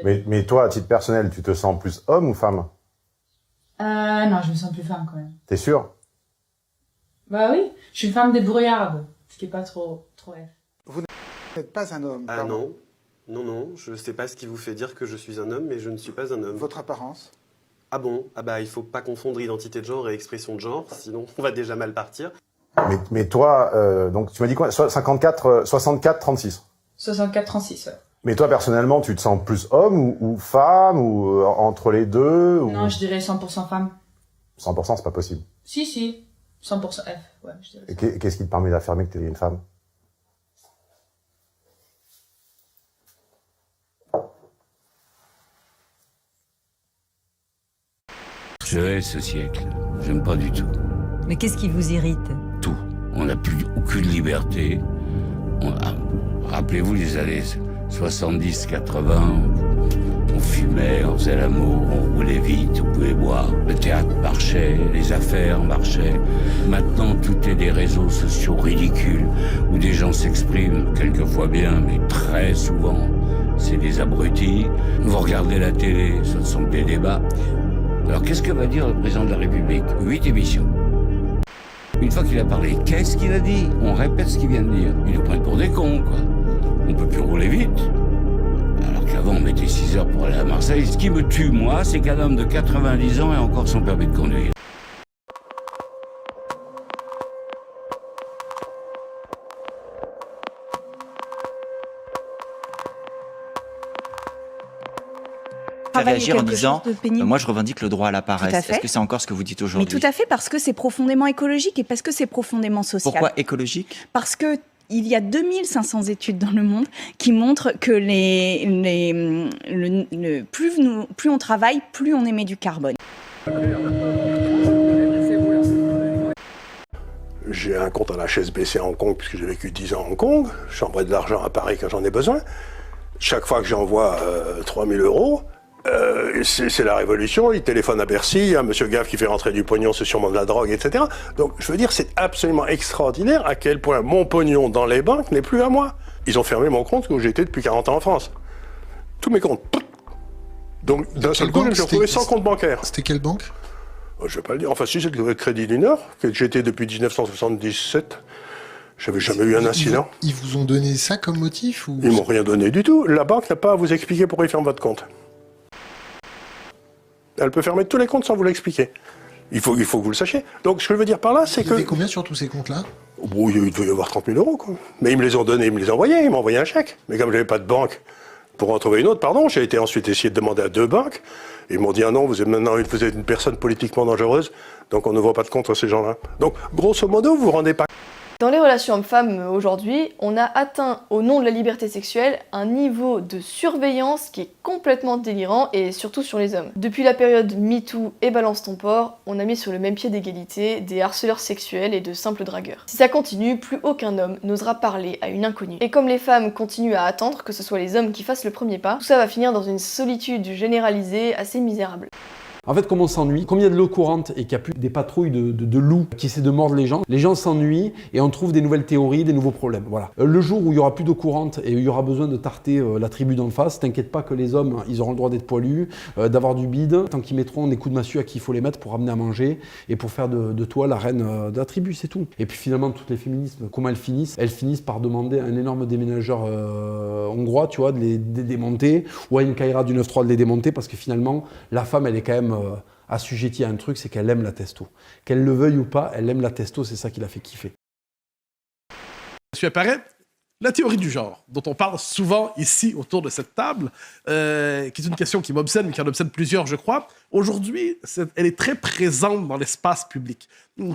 Mais toi, à titre personnel, tu te sens plus homme ou femme? Non, je me sens plus femme quand même. T'es sûr? Bah oui, je suis une femme débrouillarde, ce qui est pas trop F. Vous n'êtes pas un homme. Ah pardon. non, je sais pas ce qui vous fait dire que je suis un homme, mais je ne suis pas un homme. Votre apparence? Ah bon? Ah bah il faut pas confondre identité de genre et expression de genre, sinon on va déjà mal partir. Mais toi, donc tu m'as dit quoi? 64, 36. 64-36, ouais. Mais toi, personnellement, tu te sens plus homme ou femme ou entre les deux ou... Non, je dirais 100% femme. 100%, c'est pas possible. Si, 100% F, ouais, je dirais ça. Et qu'est-ce qui te permet d'affirmer que t'es une femme? Je hais ce siècle. J'aime pas du tout. Mais qu'est-ce qui vous irrite? Tout. On n'a plus aucune liberté. Rappelez-vous les années 70, 80. On fumait, on faisait l'amour, on roulait vite, on pouvait boire. Le théâtre marchait, les affaires marchaient. Maintenant, tout est des réseaux sociaux ridicules où des gens s'expriment, quelquefois bien, mais très souvent, c'est des abrutis. Vous regardez la télé, ce ne sont que des débats. Alors qu'est-ce que va dire le président de la République? 8 émissions. Une fois qu'il a parlé, qu'est-ce qu'il a dit? On répète ce qu'il vient de dire. Ils nous prennent pour des cons, quoi. On peut plus rouler vite. Alors qu'avant, on mettait 6 heures pour aller à Marseille. Ce qui me tue, moi, c'est qu'un homme de 90 ans ait encore son permis de conduire. Réagir en disant moi je revendique le droit à la paresse. Est-ce que c'est encore ce que vous dites aujourd'hui? Mais tout à fait, parce que c'est profondément écologique et parce que c'est profondément social. Pourquoi écologique? Parce que il y a 2500 études dans le monde qui montrent que plus on travaille, plus on émet du carbone. J'ai un compte à la HSBC à Hong Kong puisque j'ai vécu 10 ans à Hong Kong. J'envoie de l'argent à Paris quand j'en ai besoin. Chaque fois que j'envoie 3000 €, c'est la révolution. Il téléphone à Bercy, il y a monsieur Gave qui fait rentrer du pognon, c'est sûrement de la drogue, etc. Donc je veux dire, c'est absolument extraordinaire à quel point mon pognon dans les banques n'est plus à moi. Ils ont fermé mon compte où j'étais depuis 40 ans en France. Tous mes comptes. Donc d'un seul coup, je me suis retrouvé sans compte bancaire. C'était quelle banque? Je vais pas le dire. Enfin si, c'est le Crédit du Nord, que j'étais depuis 1977. J'avais jamais eu un incident. Ils vous ont donné ça comme motif ou... Ils m'ont rien donné du tout. La banque n'a pas à vous expliquer pourquoi ils ferment votre compte. Elle peut fermer tous les comptes sans vous l'expliquer. Il faut que vous le sachiez. Donc ce que je veux dire par là, c'est que... Il y avait combien sur tous ces comptes-là? Bon, il devait y avoir 30 000 €, quoi. Mais ils me les ont donnés, ils me les ont envoyés, ils m'ont envoyé un chèque. Mais comme j'avais pas de banque pour en trouver une autre, pardon, j'ai été ensuite essayer de demander à 2 banques. Ils m'ont dit, ah non, vous êtes une personne politiquement dangereuse, donc on n'ouvre pas de compte à ces gens-là. Donc, grosso modo, vous vous rendez pas... Dans les relations hommes-femmes aujourd'hui, on a atteint, au nom de la liberté sexuelle, un niveau de surveillance qui est complètement délirant, et surtout sur les hommes. Depuis la période MeToo et Balance ton porc, on a mis sur le même pied d'égalité des harceleurs sexuels et de simples dragueurs. Si ça continue, plus aucun homme n'osera parler à une inconnue. Et comme les femmes continuent à attendre que ce soit les hommes qui fassent le premier pas, tout ça va finir dans une solitude généralisée assez misérable. En fait, comme on s'ennuie, comme il y a de l'eau courante et qu'il n'y a plus des patrouilles de loups qui essaient de mordre les gens s'ennuient et on trouve des nouvelles théories, des nouveaux problèmes. Voilà. Le jour où il n'y aura plus d'eau courante et il y aura besoin de tarter la tribu d'en face, t'inquiète pas que les hommes, ils auront le droit d'être poilus, d'avoir du bide, tant qu'ils mettront des coups de massue à qui il faut les mettre pour ramener à manger et pour faire de toi la reine de la tribu, c'est tout. Et puis finalement, toutes les féminismes, comment elles finissent? Elles finissent par demander à un énorme déménageur hongrois, tu vois, de les démonter, ou à une Kaira du 9-3 de les démonter, parce que finalement, la femme, elle est quand même... assujettie à un truc, c'est qu'elle aime la testo. Qu'elle le veuille ou pas, elle aime la testo, c'est ça qui la fait kiffer. Ensuite apparaît la théorie du genre, dont on parle souvent ici autour de cette table, qui est une question qui m'obsède, mais qui en obsède plusieurs, je crois. Aujourd'hui, elle est très présente dans l'espace public.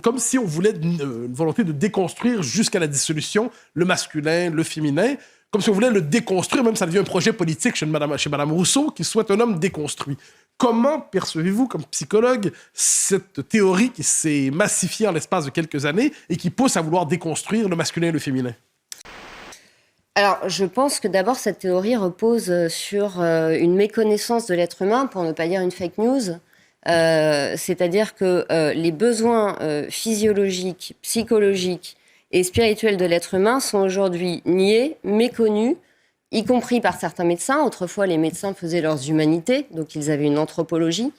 Comme si on voulait une volonté de déconstruire jusqu'à la dissolution le masculin, le féminin, comme si on voulait le déconstruire, même ça devient un projet politique chez Madame Rousseau, qui souhaite un homme déconstruit. Comment percevez-vous, comme psychologue, cette théorie qui s'est massifiée en l'espace de quelques années et qui pousse à vouloir déconstruire le masculin et le féminin? Alors, je pense que d'abord, cette théorie repose sur une méconnaissance de l'être humain, pour ne pas dire une fake news. C'est-à-dire que les besoins physiologiques, psychologiques et spirituels de l'être humain sont aujourd'hui niés, méconnus, y compris par certains médecins. Autrefois, les médecins faisaient leurs humanités, donc ils avaient une anthropologie.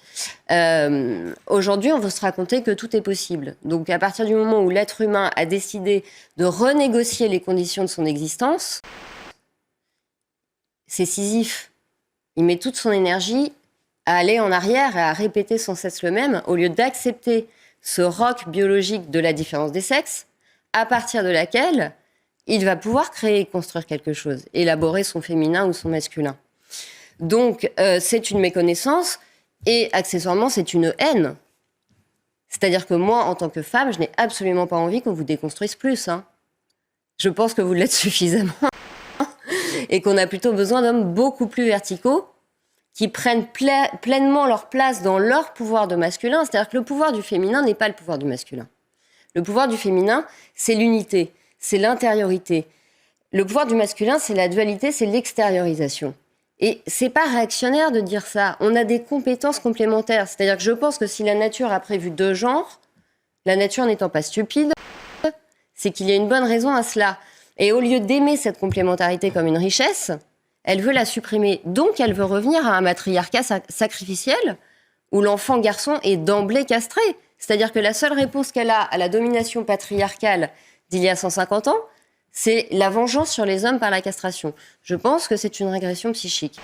Aujourd'hui, on veut se raconter que tout est possible. Donc à partir du moment où l'être humain a décidé de renégocier les conditions de son existence, c'est Sisyphe. Il met toute son énergie à aller en arrière et à répéter sans cesse le même, au lieu d'accepter ce roc biologique de la différence des sexes, à partir de laquelle il va pouvoir créer et construire quelque chose, élaborer son féminin ou son masculin. Donc, c'est une méconnaissance et, accessoirement, c'est une haine. C'est-à-dire que moi, en tant que femme, je n'ai absolument pas envie qu'on vous déconstruise plus. Hein. Je pense que vous l'êtes suffisamment et qu'on a plutôt besoin d'hommes beaucoup plus verticaux qui prennent pleinement leur place dans leur pouvoir de masculin. C'est-à-dire que le pouvoir du féminin n'est pas le pouvoir du masculin. Le pouvoir du féminin, c'est l'unité, c'est l'intériorité. Le pouvoir du masculin, c'est la dualité, c'est l'extériorisation. Et c'est pas réactionnaire de dire ça. On a des compétences complémentaires. C'est-à-dire que je pense que si la nature a prévu 2 genres, la nature n'étant pas stupide, c'est qu'il y a une bonne raison à cela. Et au lieu d'aimer cette complémentarité comme une richesse, elle veut la supprimer. Donc elle veut revenir à un matriarcat sacrificiel où l'enfant garçon est d'emblée castré. C'est-à-dire que la seule réponse qu'elle a à la domination patriarcale d'il y a 150 ans, c'est la vengeance sur les hommes par la castration. Je pense que c'est une régression psychique.